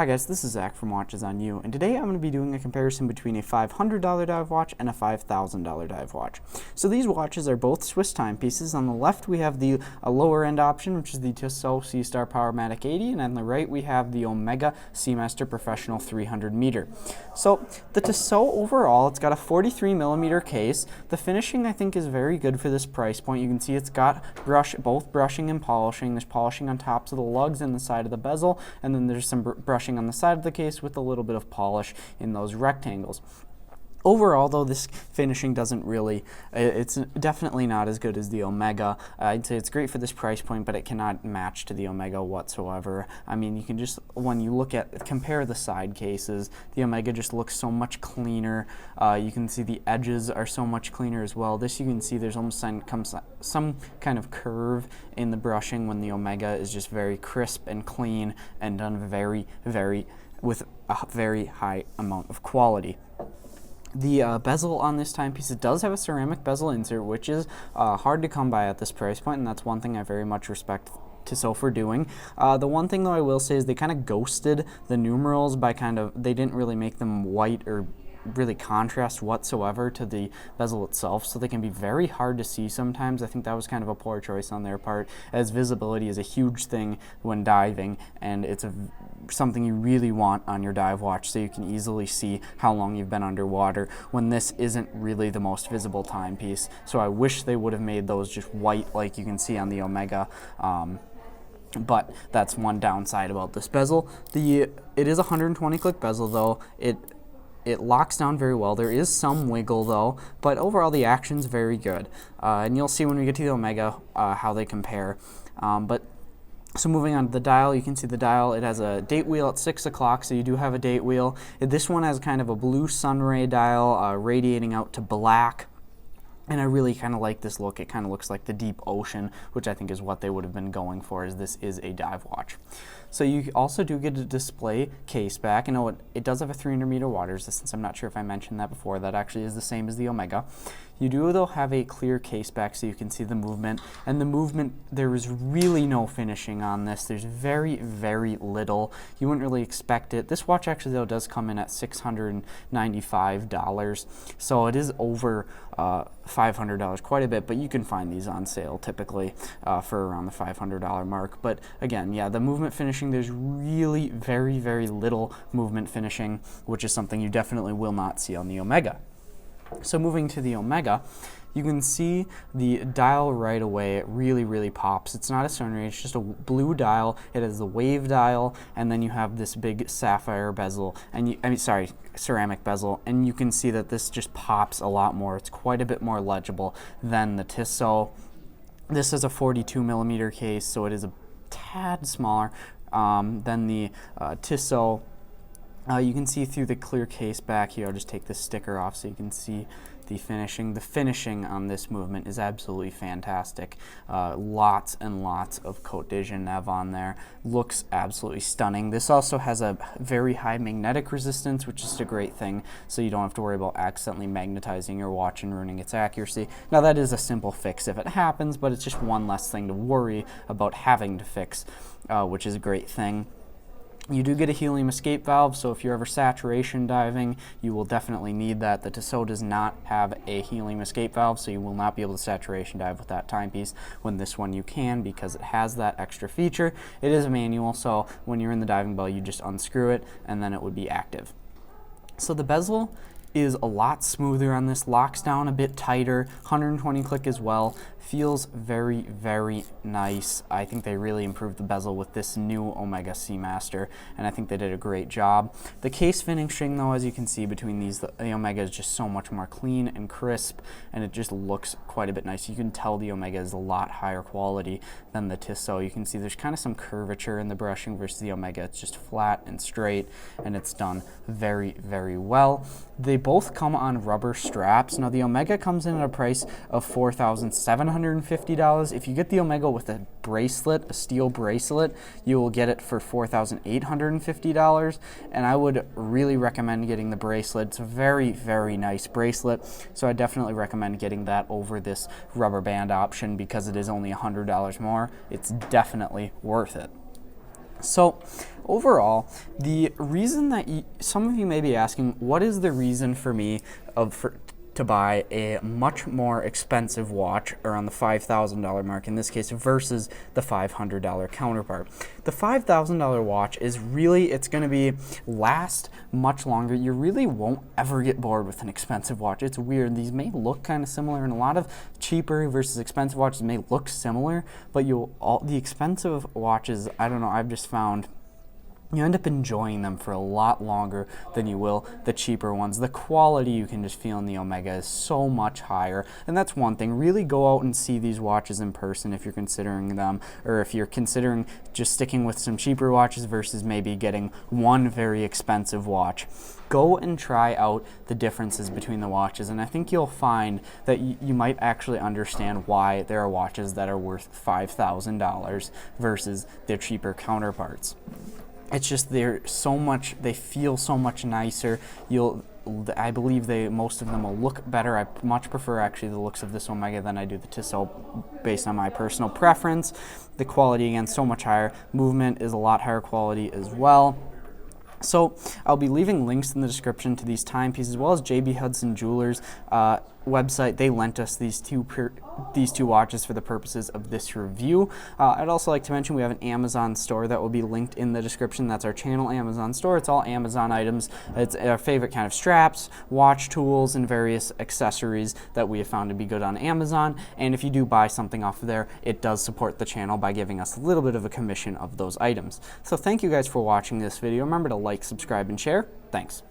Hi guys, this is Zach from Watches on You, and today I'm going to be doing a comparison between a $500 dive watch and a $5,000 dive watch. So these watches are both Swiss timepieces. On the left we have the lower end option, which is the Tissot Seastar Powermatic 80, and on the right we have the Omega Seamaster Professional 300 meter. So the Tissot overall, it's got a 43mm case. The finishing I think is very good for this price point. You can see it's got both brushing and polishing. There's polishing on tops of the lugs and the side of the bezel, and then there's some brushing on the side of the case with a little bit of polish in those rectangles. Overall, though, this finishing doesn't really, it's definitely not as good as the Omega. I'd say it's great for this price point, but it cannot match to the Omega whatsoever. I mean, you can just, when you compare the side cases, the Omega just looks so much cleaner. You can see the edges are so much cleaner as well. This you can see there's almost some kind of curve in the brushing, when the Omega is just very crisp and clean and done with a very high amount of quality. The bezel on this timepiece, it does have a ceramic bezel insert, which is hard to come by at this price point, and that's one thing I very much respect Tissot for doing. The one thing though I will say is they kind of ghosted the numerals by they didn't really make them white or really contrast whatsoever to the bezel itself, so they can be very hard to see sometimes. I think that was kind of a poor choice on their part, as visibility is a huge thing when diving, and it's something you really want on your dive watch so you can easily see how long you've been underwater, when this isn't really the most visible timepiece. So I wish they would have made those just white like you can see on the Omega. But that's one downside about this bezel. It is a 120 click bezel though. It locks down very well. There is some wiggle though, but overall the action's very good. And you'll see when we get to the Omega how they compare. So moving on to the dial, you can see the dial, it has a date wheel at 6 o'clock, so you do have a date wheel. This one has kind of a blue sunray dial radiating out to black. And I really kind of like this look. It kind of looks like the deep ocean, which I think is what they would have been going for, as this is a dive watch. So you also do get a display case back. I know it does have a 300-meter water resistance. I'm not sure if I mentioned that before. That actually is the same as the Omega. You do, though, have a clear case back so you can see the movement. And the movement, there is really no finishing on this. There's very, very little. You wouldn't really expect it. This watch actually, though, does come in at $695. So it is over $500 quite a bit, but you can find these on sale typically for around the $500 mark. But again, yeah, the movement finishing, there's really very, very little movement finishing, which is something you definitely will not see on the Omega. So moving to the Omega, you can see the dial right away. It really, really pops. It's not a sunray, it's just a blue dial. It has the wave dial, and then you have this big sapphire bezel, and ceramic bezel, and you can see that this just pops a lot more. It's quite a bit more legible than the Tissot. This is a 42mm case, so it is a tad smaller than the Tissot. You can see through the clear case back here. I'll just take this sticker off so you can see the finishing. The finishing on this movement is absolutely fantastic. Lots and lots of Côte d'Genève on there. Looks absolutely stunning. This also has a very high magnetic resistance, which is a great thing, so you don't have to worry about accidentally magnetizing your watch and ruining its accuracy. Now that is a simple fix if it happens, but it's just one less thing to worry about having to fix, which is a great thing. You do get a helium escape valve, so if you're ever saturation diving, you will definitely need that. The Tissot does not have a helium escape valve, so you will not be able to saturation dive with that timepiece. When this one you can, because it has that extra feature. It is a manual, so when you're in the diving bell, you just unscrew it, and then it would be active. So the bezel is a lot smoother on this, locks down a bit tighter, 120 click as well, feels very, very nice. I think they really improved the bezel with this new Omega Seamaster, and I think they did a great job. The case finishing, though, as you can see between these, the Omega is just so much more clean and crisp, and it just looks quite a bit nice. You can tell the Omega is a lot higher quality than the Tissot. You can see there's kind of some curvature in the brushing versus the Omega. It's just flat and straight, and it's done very, very well. They both come on rubber straps. Now the Omega comes in at a price of $4,750. If you get the Omega with a bracelet, a steel bracelet, you will get it for $4,850, and I would really recommend getting the bracelet. It's a very, very nice bracelet, so I definitely recommend getting that over this rubber band option because it is only $100 more. It's definitely worth it. So overall, the reason that some of you may be asking, what is the reason for me to buy a much more expensive watch around the $5,000 mark in this case versus the $500 counterpart? The $5,000 watch is really, it's going to be last much longer. You really won't ever get bored with an expensive watch. It's weird. These may look kind of similar, and a lot of cheaper versus expensive watches may look similar, but the expensive watches, I don't know, I've just found you end up enjoying them for a lot longer than you will the cheaper ones. The quality you can just feel in the Omega is so much higher, and that's one thing. Really go out and see these watches in person if you're considering them, or if you're considering just sticking with some cheaper watches versus maybe getting one very expensive watch. Go and try out the differences between the watches, and I think you'll find that you might actually understand why there are watches that are worth $5,000 versus their cheaper counterparts. It's just they feel so much nicer. I believe most of them will look better. I much prefer actually the looks of this Omega than I do the Tissot based on my personal preference. The quality, again, so much higher. Movement is a lot higher quality as well. So I'll be leaving links in the description to these timepieces, as well as JB Hudson Jewelers website. They lent us these two watches for the purposes of this review. I'd also like to mention we have an Amazon store that will be linked in the description. That's our channel Amazon store. It's all Amazon items. It's our favorite kind of straps, watch tools, and various accessories that we have found to be good on Amazon. And if you do buy something off of there, it does support the channel by giving us a little bit of a commission of those items. So thank you guys for watching this video. Remember to like, subscribe, and share. Thanks.